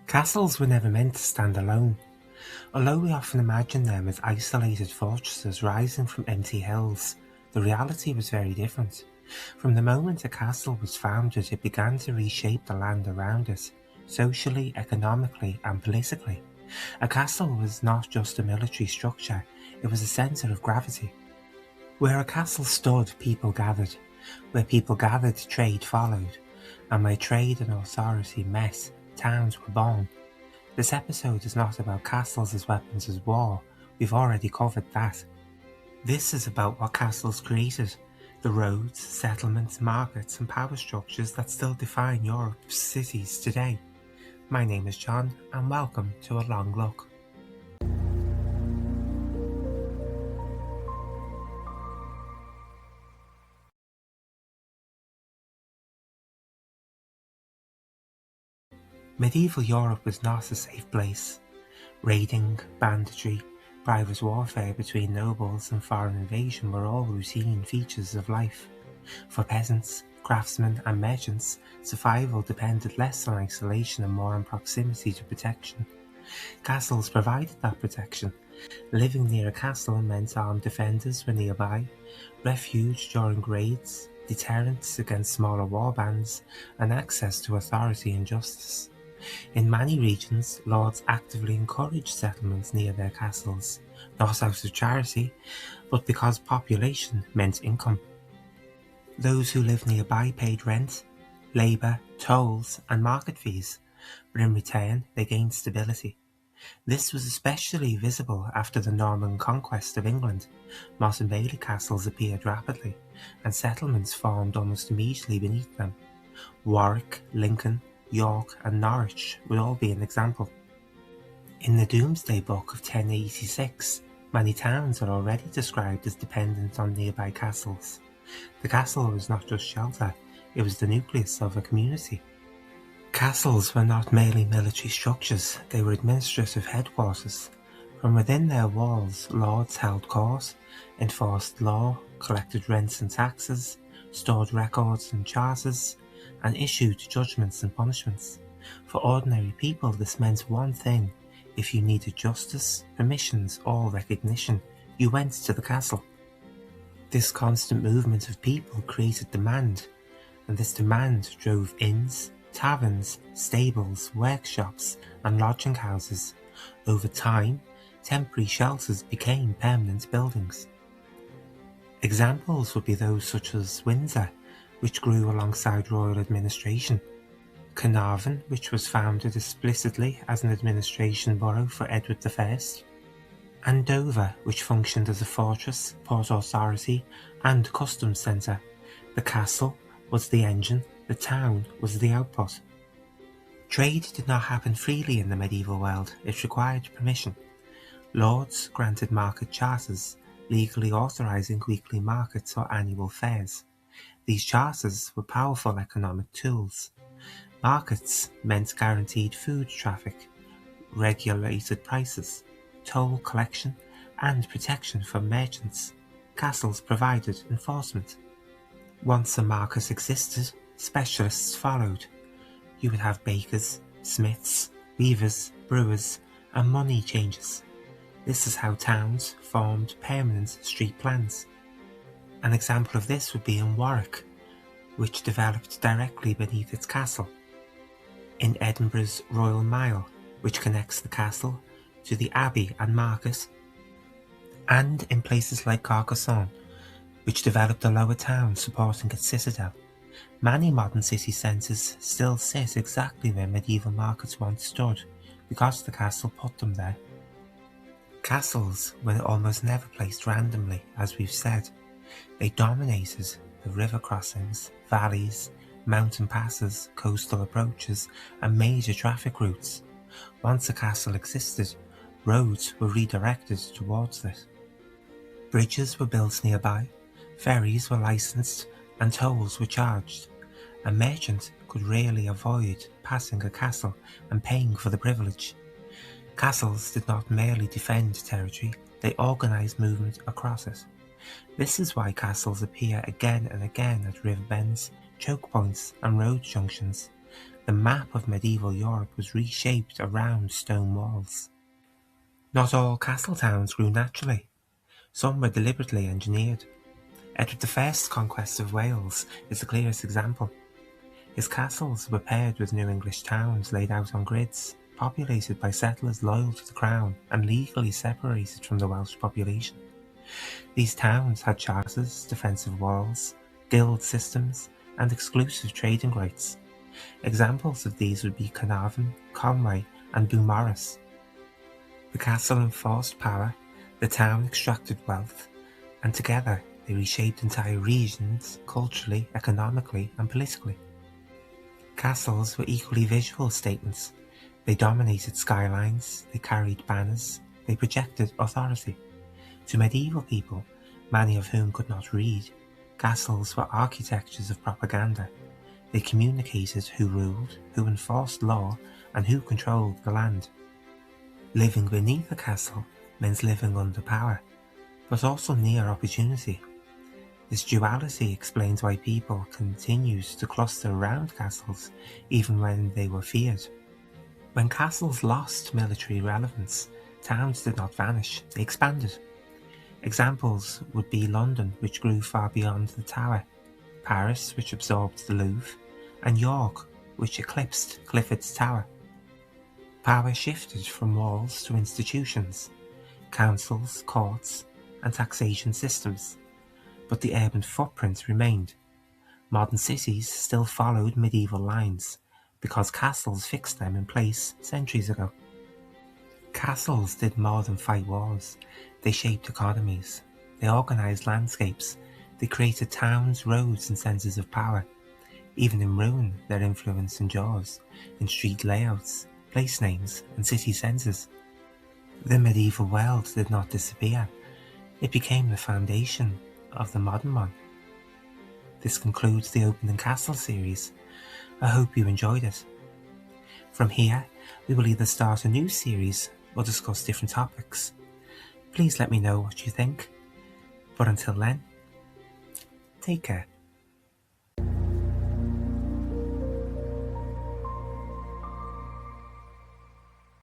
Castles were never meant to stand alone. Although we often imagine them as isolated fortresses rising from empty hills, the reality was very different. From the moment a castle was founded, it began to reshape the land around it, socially, economically, and politically. A castle was not just a military structure, it was a centre of gravity. Where a castle stood, people gathered. Where people gathered, trade followed. And where trade and authority met, towns were born. This episode is not about castles as weapons of war, we've already covered that. This is about what castles created, the roads, settlements, markets and power structures that still define Europe's cities today. My name is John and welcome to A Long Look. Medieval Europe was not a safe place. Raiding, banditry, private warfare between nobles and foreign invasion were all routine features of life. For peasants, craftsmen and merchants, survival depended less on isolation and more on proximity to protection. Castles provided that protection. Living near a castle meant armed defenders were nearby, refuge during raids, deterrence against smaller warbands, and access to authority and justice. In many regions, lords actively encouraged settlements near their castles, not out of charity, but because population meant income. Those who lived nearby paid rent, labour, tolls and market fees, but in return they gained stability. This was especially visible after the Norman conquest of England. Motte and Bailey castles appeared rapidly, and settlements formed almost immediately beneath them. Warwick, Lincoln, York and Norwich would all be an example. In the Domesday Book of 1086, many towns are already described as dependent on nearby castles. The castle was not just shelter, it was the nucleus of a community. Castles were not merely military structures, they were administrative headquarters. From within their walls, lords held court, enforced law, collected rents and taxes, stored records and charters, and issued judgments and punishments. For ordinary people, this meant one thing: if you needed justice, permissions, or recognition, you went to the castle. This constant movement of people created demand, and this demand drove inns, taverns, stables, workshops, and lodging houses. Over time, temporary shelters became permanent buildings. Examples would be those such as Windsor, which grew alongside royal administration, Carnarvon, which was founded explicitly as an administration borough for Edward I, and Dover, which functioned as a fortress, port authority, and customs centre. The castle was the engine, the town was the output. Trade did not happen freely in the medieval world, it required permission. Lords granted market charters, legally authorising weekly markets or annual fairs. These charters were powerful economic tools. Markets meant guaranteed food traffic, regulated prices, toll collection, and protection from merchants. Castles provided enforcement. Once a market existed, specialists followed. You would have bakers, smiths, weavers, brewers, and money changers. This is how towns formed permanent street plans. An example of this would be in Warwick, which developed directly beneath its castle. In Edinburgh's Royal Mile, which connects the castle to the abbey and market. And in places like Carcassonne, which developed a lower town supporting its citadel. Many modern city centres still sit exactly where medieval markets once stood, because the castle put them there. Castles were almost never placed randomly, as we've said. They dominated the river crossings, valleys, mountain passes, coastal approaches, and major traffic routes. Once a castle existed, roads were redirected towards it. Bridges were built nearby, ferries were licensed, and tolls were charged. A merchant could rarely avoid passing a castle and paying for the privilege. Castles did not merely defend territory, they organised movement across it. This is why castles appear again and again at river bends, choke points and road junctions. The map of medieval Europe was reshaped around stone walls. Not all castle towns grew naturally. Some were deliberately engineered. Edward I's conquest of Wales is the clearest example. His castles were paired with new English towns laid out on grids, populated by settlers loyal to the crown and legally separated from the Welsh population. These towns had charters, defensive walls, guild systems, and exclusive trading rights. Examples of these would be Carnarvon, Conway, and Beaumaris. The castle enforced power, the town extracted wealth, and together they reshaped entire regions culturally, economically, and politically. Castles were equally visual statements. They dominated skylines, they carried banners, they projected authority. To medieval people, many of whom could not read, castles were architectures of propaganda. They communicated who ruled, who enforced law, and who controlled the land. Living beneath a castle means living under power, but also near opportunity. This duality explains why people continued to cluster around castles even when they were feared. When castles lost military relevance, towns did not vanish, they expanded. Examples would be London, which grew far beyond the Tower, Paris, which absorbed the Louvre, and York, which eclipsed Clifford's Tower. Power shifted from walls to institutions, councils, courts, and taxation systems, but the urban footprint remained. Modern cities still followed medieval lines, because castles fixed them in place centuries ago. Castles did more than fight wars. They shaped economies. They organised landscapes. They created towns, roads, and centres of power. Even in ruin, their influence endures, in street layouts, place names, and city centres. The medieval world did not disappear. It became the foundation of the modern one. This concludes the Opening Castle series. I hope you enjoyed it. From here, we will either start a new series or discuss different topics. Please let me know what you think. But until then, take care.